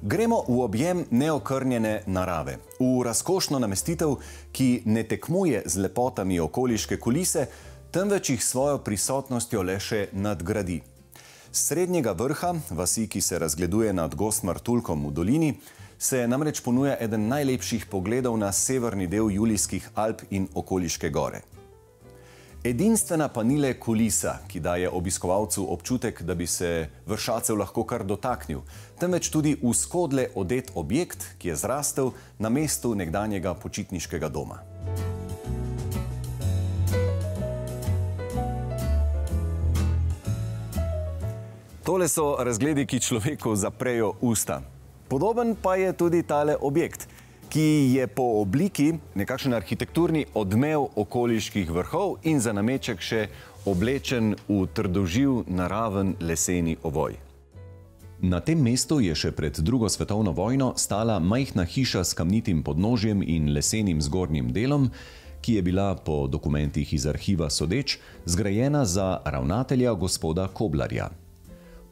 Gremo v objem neokrnjene narave, v razkošno namestitev, ki ne tekmuje z lepotami okoliške kulise, temveč jih svojo prisotnostjo le še nadgradi. S srednjega vrha, vasi, ki se razgleduje nad Gozd Martuljkom v dolini, se namreč ponuja eden najlepših pogledov na severni del Julijskih Alp in okoliške gore. Edinstvena pa ni le kulisa, ki daje obiskovalcu občutek, da bi se vršacev lahko kar dotaknil, temveč tudi v skodle odet objekt, ki je zrastel na mestu nekdanjega počitniškega doma. Tole so razgledi, ki človeku zaprejo usta. Podoben pa je tudi tale objekt, ki je po obliki nekakšen arhitekturni odmev okoliških vrhov in za nameček še oblečen v trdoživ naraven leseni ovoj. Na tem mestu je še pred drugo svetovno vojno stala majhna hiša s kamnitim podnožjem in lesenim zgornjim delom, ki je bila po dokumentih iz arhiva sodeč zgrajena za ravnatelja gospoda Koblarja.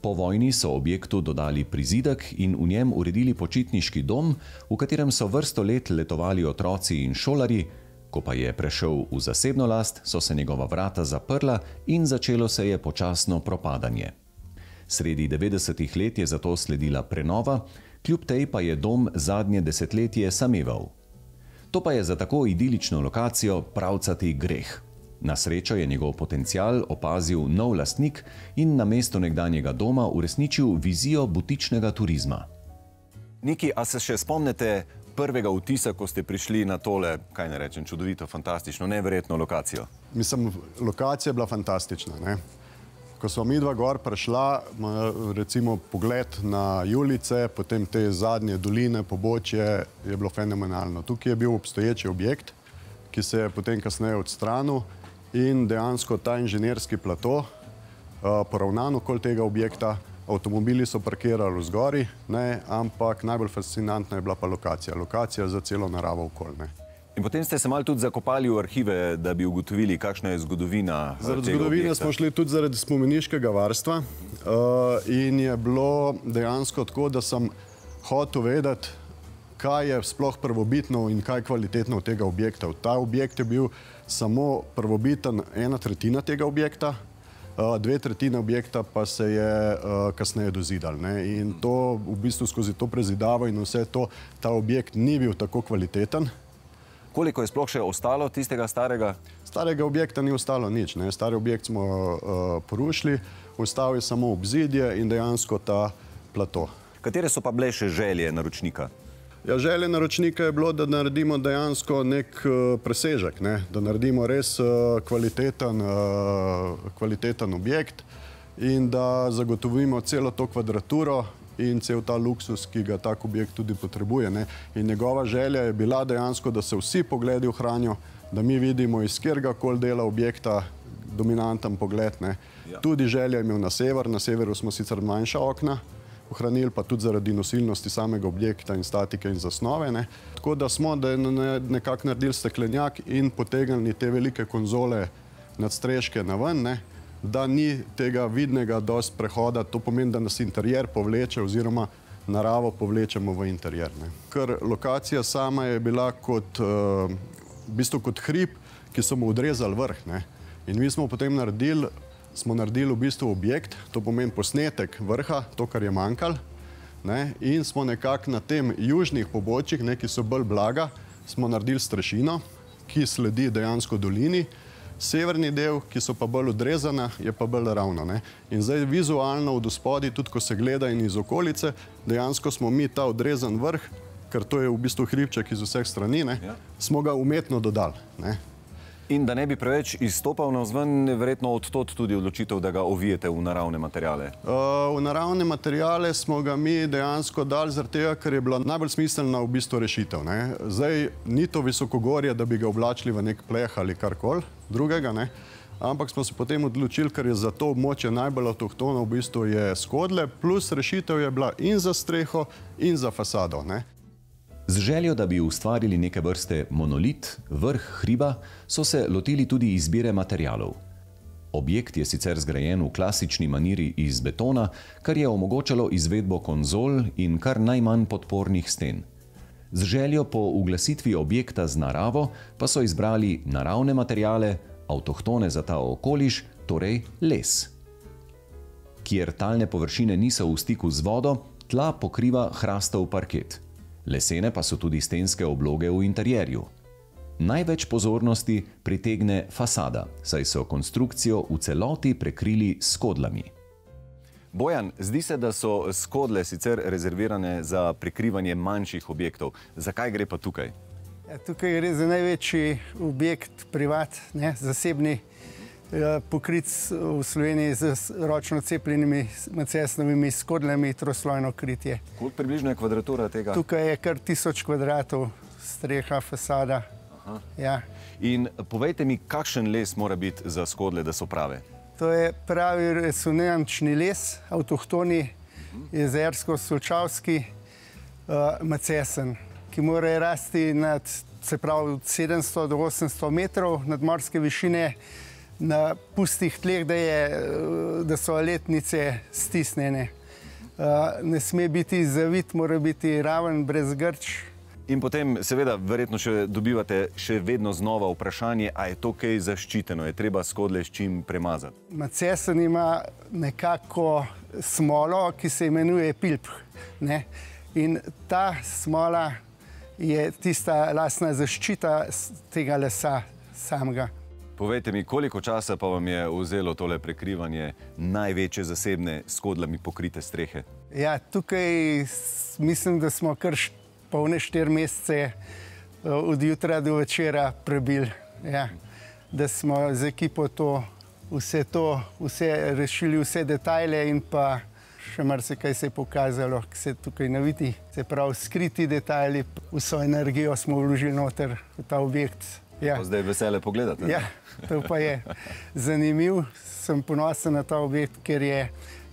Po vojni so objektu dodali prizidek in v njem uredili počitniški dom, v katerem so vrsto let letovali otroci in šolarji, ko pa je prešel v zasebno last, so se njegova vrata zaprla in začelo se je počasno propadanje. Sredi 90-ih let je zato sledila prenova, kljub tej pa je dom zadnje desetletje sameval. To pa je za tako idilično lokacijo pravcati greh. Na srečo je njegov potencial opazil nov lastnik in na mesto nekdanjega doma uresničil vizijo butičnega turizma. Niki, a se še spomnite prvega vtisa, ko ste prišli na tole, kaj ne rečem, čudovito, fantastično, neverjetno lokacijo? Mislim, lokacija je bila fantastična, ne? Ko smo midva gor prišla, recimo pogled na Julice, potem te zadnje doline, pobočje, je bilo fenomenalno. Tukaj je bil obstoječi objekt, ki se je potem kasneje odstranil. In dejansko ta inženirski plato, poravnan okoli tega objekta, avtomobili so parkirali vzgori, ampak najbolj fascinantna je bila pa lokacija. Lokacija za celo naravo okoli. In potem ste se malo tudi zakopali v arhive, da bi ugotovili, kakšna je zgodovina tega objekta. Zaradi zgodovine smo šli tudi zaradi spomeniškega varstva in je bilo dejansko tako, da sem hotel vedeti, kaj je sploh prvobitno in kaj je kvalitetno od tega objekta. Ta objekt je bil samo prvobiten 1/3 tega objekta, 2/3 objekta pa se je kasneje dozidal. In to v bistvu skozi to prezidavo in vse to, ta objekt ni bil tako kvaliteten. Koliko je sploh še ostalo tistega starega? Starega objekta ni ostalo nič. Stari objekt smo porušili, ostal je samo obzidje in dejansko ta plato. Katere so pa bile še želje naročnika? Ja, želje naročnika je bilo, da naredimo dejansko nek presežek, da naredimo res kvaliteten objekt in da zagotovimo celo to kvadraturo in cel ta luksus, ki ga tak objekt tudi potrebuje. In njegova želja je bila dejansko, da se vsi pogledi ohranijo, da mi vidimo iz kjergakoli dela objekta dominanten pogled. Tudi želja je imel na sever, na severu smo sicer manjša okna ohranili, pa tudi zaradi nosilnosti samega objekta in statike in zasnove. Tako da smo nekako naredili steklenjak in potegnili te velike konzole nadstreške na ven, da ni tega vidnega dosti prehoda. To pomeni, da nas interjer povleče oziroma naravo povlečemo v interjer. Ker lokacija sama je bila v bistvu kot hrib, ki so mu odrezali vrh. In mi smo potem naredili v bistvu objekt, to pomeni posnetek vrha, to, kar je manjkalo, in smo nekako na tem južnih pobočjih, ki so bolj blaga, smo naredili strešino, ki sledi dejansko dolini. Severni del, ki so pa bolj odrezana, je pa bolj ravno. In zdaj vizualno od spodaj, tudi ko se gleda in iz okolice, dejansko smo mi ta odrezan vrh, ker to je v bistvu hribček iz vseh strani, smo ga umetno dodali. In da ne bi preveč izstopal navzven, verjetno odtod tudi odločitev, da ga ovijete v naravne materiale? V naravne materiale smo ga mi dejansko dali zaradi tega, ker je bila najbolj smiselna v bistvu rešitev. Zdaj ni to visokogorje, da bi ga oblačili v nek pleh ali karkoli drugega, ampak smo se potem odločili, ker je za to območje najbolj avtohtono, v bistvu je skodle, plus rešitev je bila in za streho in za fasado. Z željo, da bi ustvarili neke vrste monolit, vrh hriba, so se lotili tudi izbire materialov. Objekt je sicer zgrajen v klasični maniri iz betona, kar je omogočalo izvedbo konzol in kar najmanj podpornih sten. Z željo po uglasitvi objekta z naravo pa so izbrali naravne materiale, avtohtone za ta okoliš, torej les. Kjer talne površine niso v stiku z vodo, tla pokriva hrastov parket. Lesene pa so tudi stenske obloge v interjerju. Največ pozornosti pritegne fasada, saj so konstrukcijo v celoti prekrili s skodlami. Bojan, zdi se, da so skodle sicer rezervirane za prekrivanje manjših objektov. Zakaj gre pa tukaj? Ja, tukaj gre za največji objekt, privat, zasebni pokrit v Sloveniji z ročno cepljenimi macesnovimi skodlami, troslojno kritje. Koliko približno je kvadratura tega? Tukaj je kar 1000 kvadratov, streha, fasada. Ja. In povejte mi, kakšen les mora biti za skodle, da so prave? To je pravi resonančni les, avtohtoni, jezersko-solčavski, macesen, ki mora rasti nad, se pravi, 700 do 800 metrov nadmorske višine, na pustih tleh, da so letnice stisnjene. Ne sme biti zavit, mora biti raven, brez grč. In potem, seveda, verjetno še dobivate še vedno znova vprašanje, a je to kaj zaščiteno, je treba skodle s čim premazati? Macesen ima nekako smolo, ki se imenuje pilp. In ta smola je tista lastna zaščita tega lesa samega. Povejte mi, koliko časa pa vam je vzelo tole prekrivanje največje zasebne skodlami pokrite strehe? Ja, tukaj mislim, da smo kar polne 4 mesece od jutra do večera prebili. Ja, da smo z ekipo vse rešili, vse detajle in pa še marsikaj se je pokazalo, ki se tukaj ne vidi. Se pravi, skriti detajli, vso energijo smo vložili noter v ta objekt. Ja. Pa zdaj vesele pogledate. Ja, to pa je zanimiv. Sem ponosen na ta objekt, ker je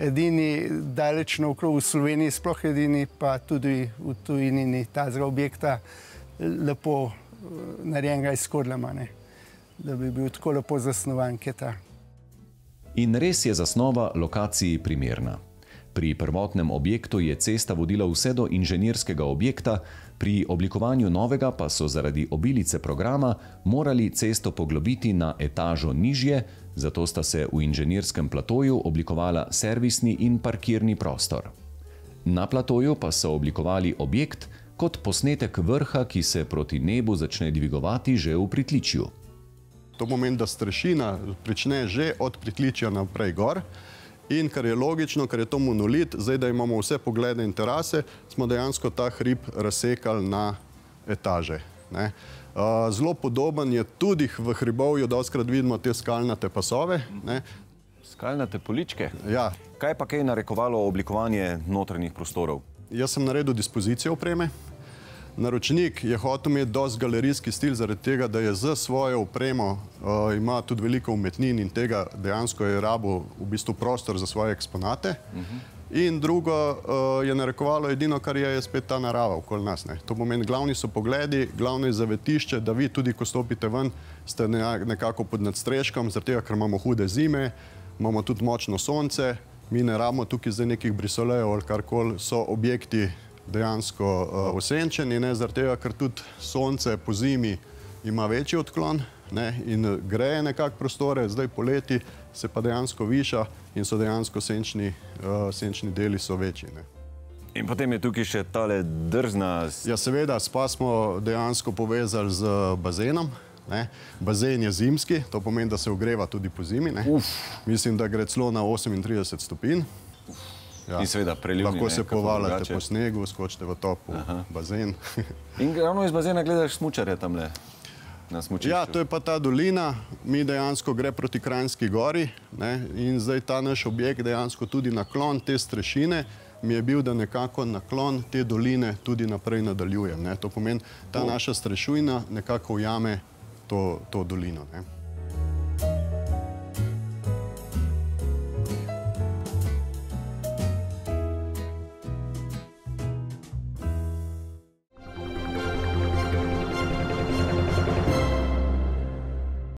edini daleč naokrog v Sloveniji, sploh edini, pa tudi v tujini ni tazga objekta lepo narejenega iz skodlama, da bi bil tako lepo zasnovan, kot je ta. In res je zasnova lokaciji primerna. Pri prvotnem objektu je cesta vodila vse do inženirskega objekta, pri oblikovanju novega pa so zaradi obilice programa morali cesto poglobiti na etažo nižje, zato sta se v inženirskem platoju oblikovala servisni in parkirni prostor. Na platoju pa so oblikovali objekt kot posnetek vrha, ki se proti nebu začne dvigovati že v pritličju. To pomeni, da strešina prične že od pritličja naprej gor. In kar je logično, ker je to monolit, zdaj, da imamo vse poglede in terase, smo dejansko ta hrib razsekali na etaže. Zelo podoben je tudi v hribovju, dostikrat vidimo te skalnate pasove. Skalnate poličke? Ja. Kaj pa kaj narekovalo oblikovanje notranjih prostorov? Jaz sem naredil dispozicijo opreme. Naročnik je hotel imeti dosti galerijski stil, zaradi tega, da je za svojo opremo, ima tudi veliko umetnin in tega dejansko je rabil v bistvu prostor za svoje eksponate. In drugo je narekovalo edino, kar je spet ta narava okoli nas. To pomeni, glavni so pogledi, glavno je zavetišče, da vi tudi, ko stopite ven, ste nekako pod nadstreškom, zaradi tega, ker imamo hude zime, imamo tudi močno sonce, mi ne rabimo tukaj zdaj nekih brisolejev ali karkoli, so objekti dejansko osenčeni, zaradi tega, ker tudi sonce po zimi ima večji odklon in greje nekako prostore, zdaj poleti se pa dejansko viša in so dejansko senčni deli so večji. In potem je tukaj še tale drzna... Ja, seveda, spa smo dejansko povezali z bazenom. Bazen je zimski, to pomeni, da se ogreva tudi po zimi. Mislim, da gre celo na 38 stopinj. In seveda prelivni. Lahko se povaljate po snegu, skočite v topu bazen. In ravno iz bazena gledaš smučarje tamle na smučišču. Ja, to je pa ta dolina. Mi dejansko gre proti Kranjski gori in zdaj ta naš objekt dejansko tudi naklon te strešine mi je bil, da nekako naklon te doline tudi naprej nadaljuje. To pomeni, ta naša strešina nekako ujame to dolino.